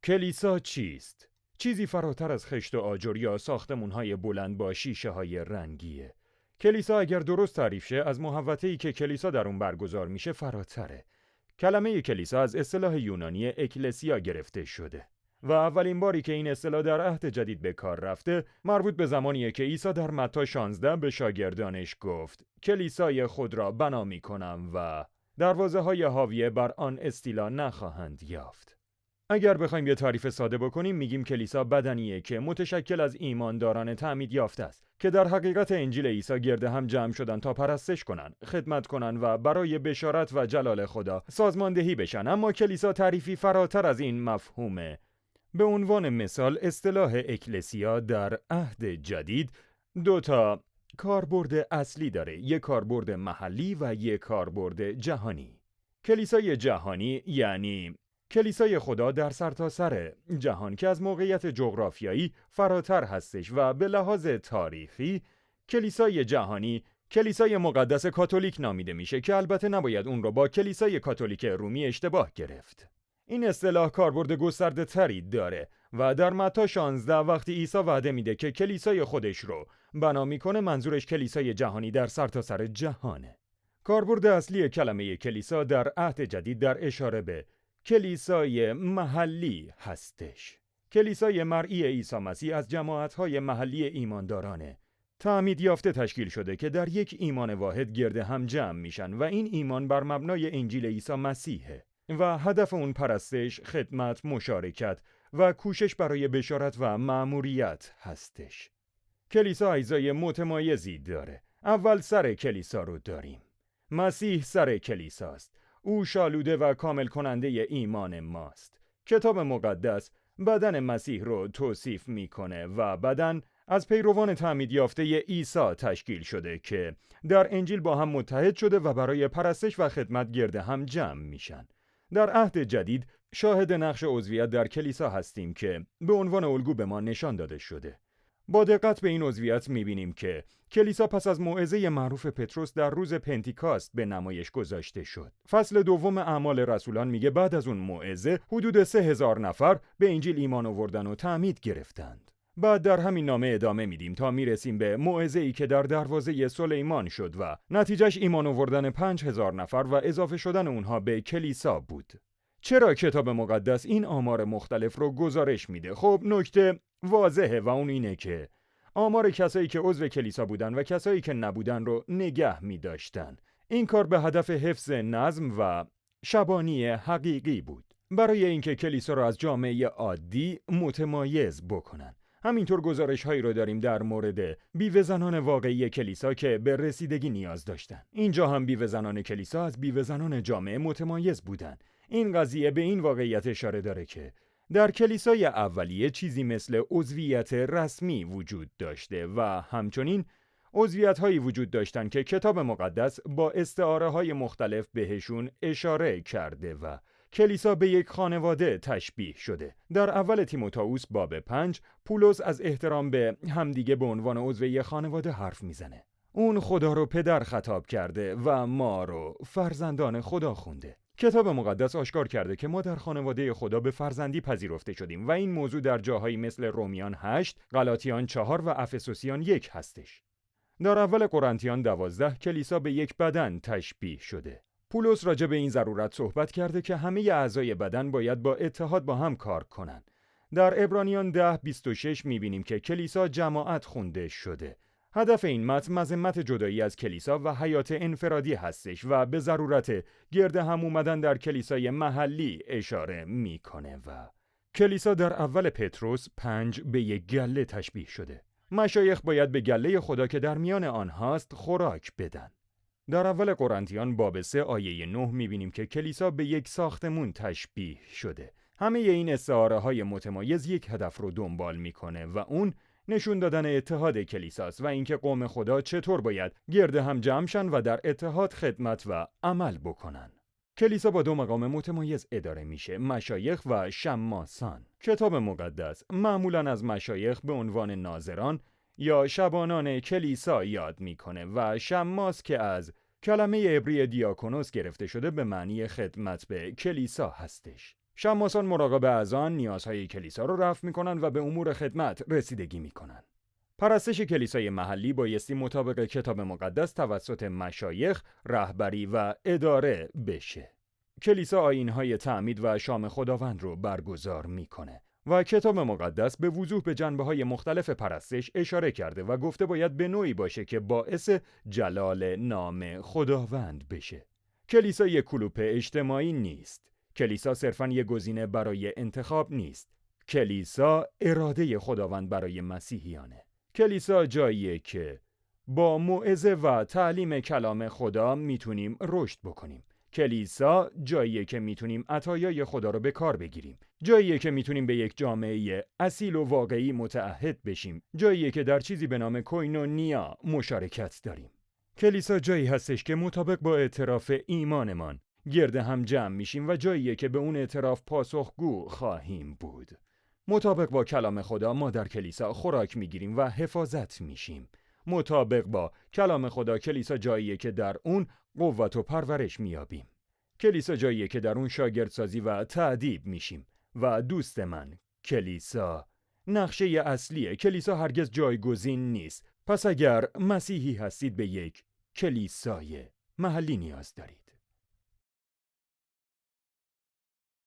کلیسا چیست؟ چیزی فراتر از خشت و آجر یا ساختمان‌های بلند با شیشه‌های رنگیه. کلیسا اگر درست تعریف شه از محوطه‌ای که کلیسا در اون برگزار میشه فراتره. کلمه کلیسا از اصطلاح یونانی اکلسیا گرفته شده و اولین باری که این اصطلاح در عهد جدید به کار رفته مربوط به زمانیه که عیسی در متی 16 به شاگردانش گفت کلیسای خود را بنا می‌کنم و دروازه‌های حاویه بر آن استیلا نخواهند یافت. اگر بخوایم یه تعریف ساده بکنیم میگیم کلیسا بدنیه که متشکل از ایمانداران تعمید یافته است که در حقیقت انجیل عیسی گرد هم جمع شدن تا پرستش کنن، خدمت کنن و برای بشارت و جلال خدا سازماندهی بشن. اما کلیسا تعریفی فراتر از این مفهومه. به عنوان مثال اصطلاح اکلسیا در عهد جدید 2 کاربرد اصلی داره، یک کاربرد محلی و یک کاربرد جهانی. کلیسای جهانی یعنی کلیسای خدا در سرتاسر جهان که از موقعیت جغرافیایی فراتر هستش و به لحاظ تاریخی کلیسای جهانی کلیسای مقدس کاتولیک نامیده میشه که البته نباید اون رو با کلیسای کاتولیک رومی اشتباه گرفت. این اصطلاح کاربرد گسترده تری داره و در متی 16 وقتی عیسی وعده میده که کلیسای خودش رو بنا میکنه منظورش کلیسای جهانی در سرتاسر جهانه. کاربرد اصلی کلمه کلیسا در عهد جدید در اشاره به کلیسای محلی هستش. کلیسای مرئی عیسی مسیح از جماعت‌های محلی ایماندارانه تعمید یافته تشکیل شده که در یک ایمان واحد گرد هم جمع میشن و این ایمان بر مبنای انجیل عیسی مسیحه و هدف اون پرستش، خدمت، مشارکت و کوشش برای بشارت و مأموریت هستش. کلیسا اجزای متمایزی داره. اول سر کلیسا رو داریم. مسیح سر کلیساست. او شالوده و کامل کننده ایمان ماست. کتاب مقدس بدن مسیح رو توصیف میکنه و بدن از پیروان تعمید یافته عیسی تشکیل شده که در انجیل با هم متحد شده و برای پرستش و خدمت گرد هم جمع میشن. در عهد جدید شاهد نقش عضویت در کلیسا هستیم که به عنوان الگو به ما نشان داده شده. با دقت به این عضویت می‌بینیم که کلیسا پس از موعظه معروف پتروس در روز پنتیکاست به نمایش گذاشته شد. فصل 2 اعمال رسولان میگه بعد از اون موعظه حدود 3000 نفر به انجیل ایمان آوردن و تعمید گرفتند. بعد در همین نامه ادامه میدیم تا میرسیم به موعظه‌ای که در دروازه سلیمان شد و نتیجهش ایمان آوردن 5000 نفر و اضافه شدن اونها به کلیسا بود. چرا کتاب مقدس این آمار مختلف رو گزارش میده؟ خب نکته واضحه و اون اینه که آمار کسایی که عضو کلیسا بودن و کسایی که نبودن رو نگه می‌داشتن. این کار به هدف حفظ نظم و شبانی حقیقی بود، برای اینکه کلیسا رو از جامعه عادی متمایز بکنن. همینطور گزارش‌هایی رو داریم در مورد بیوه زنان واقعی کلیسا که به رسیدگی نیاز داشتن. اینجا هم بیوه زنان کلیسا از بیوه زنان جامعه متمایز بودن. این قضیه به این واقعیت اشاره داره که در کلیسای اولیه چیزی مثل عضویت رسمی وجود داشته و همچنین عضویت‌هایی وجود داشتن که کتاب مقدس با استعاره‌های مختلف بهشون اشاره کرده و کلیسا به یک خانواده تشبیه شده. در اول تیموتائوس باب 5 پولس از احترام به همدیگه به عنوان عضو یک خانواده حرف میزنه. اون خدا رو پدر خطاب کرده و ما رو فرزندان خدا خونده. کتاب مقدس آشکار کرده که ما در خانواده خدا به فرزندی پذیرفته شدیم و این موضوع در جاهایی مثل رومیان 8، غلاطیان 4 و افسوسیان 1 هستش. در اول قرنتیان 12 کلیسا به یک بدن تشبیه شده. پولس راجع به این ضرورت صحبت کرده که همه اعضای بدن باید با اتحاد با هم کار کنن. در عبرانیان 10:26 می‌بینیم که کلیسا جماعت خونده شده. هدف این متن مذمت جدایی از کلیسا و حیات انفرادی هستش و به ضرورت گرد هم اومدن در کلیسای محلی اشاره میکنه و کلیسا در اول پتروس 5 به یک گله تشبیه شده. مشایخ باید به گله خدا که در میان آنهاست خوراک بدن. در اول قرنتیان باب 3 آیه 9 میبینیم که کلیسا به یک ساختمون تشبیه شده. همه این استعاره های متمایز یک هدف رو دنبال میکنه و اون نشون دادن اتحاد کلیساست و اینکه قوم خدا چطور باید گرد هم جمع شن و در اتحاد خدمت و عمل بکنن. کلیسا با 2 مقام متمایز اداره میشه، مشایخ و شماسان. کتاب مقدس معمولاً از مشایخ به عنوان ناظران یا شبانان کلیسا یاد میکنه و شماس که از کلمه عبری دیاکونوس گرفته شده به معنی خدمت به کلیسا هستش. شماسان مراقب اذان نیازهای کلیسا رو رفع میکنن و به امور خدمت رسیدگی میکنن. پرستش کلیسای محلی بایستی مطابق کتاب مقدس توسط مشایخ، رهبری و اداره بشه. کلیسا آیین‌های تعمید و شام خداوند رو برگزار میکنه و کتاب مقدس به وضوح به جنبه‌های مختلف پرستش اشاره کرده و گفته باید به نوعی باشه که باعث جلال نام خداوند بشه. کلیسا یک کلوپ اجتماعی نیست. کلیسا صرفاً یک گزینه برای انتخاب نیست. کلیسا اراده خداوند برای مسیحیانه. کلیسا جاییه که با موعظه و تعلیم کلام خدا میتونیم رشد بکنیم. کلیسا جاییه که میتونیم عطایای خدا رو به کار بگیریم. جاییه که میتونیم به یک جامعه اصیل و واقعی متعهد بشیم. جاییه که در چیزی به نام کوینونیا مشارکت داریم. کلیسا جایی هستش که مطابق با اعتراف ایمانمان گرد هم جمع میشیم و جاییه که به اون اعتراف پاسخگو خواهیم بود. مطابق با کلام خدا ما در کلیسا خوراک میگیریم و حفاظت میشیم. مطابق با کلام خدا کلیسا جاییه که در اون قوت و پرورش میابیم. کلیسا جاییه که در اون شاگردسازی و تأدیب میشیم. و دوست من، کلیسا نقشه اصلیه. کلیسا هرگز جایگزین نیست. پس اگر مسیحی هستید به یک کلیسای محلی نیاز دارید.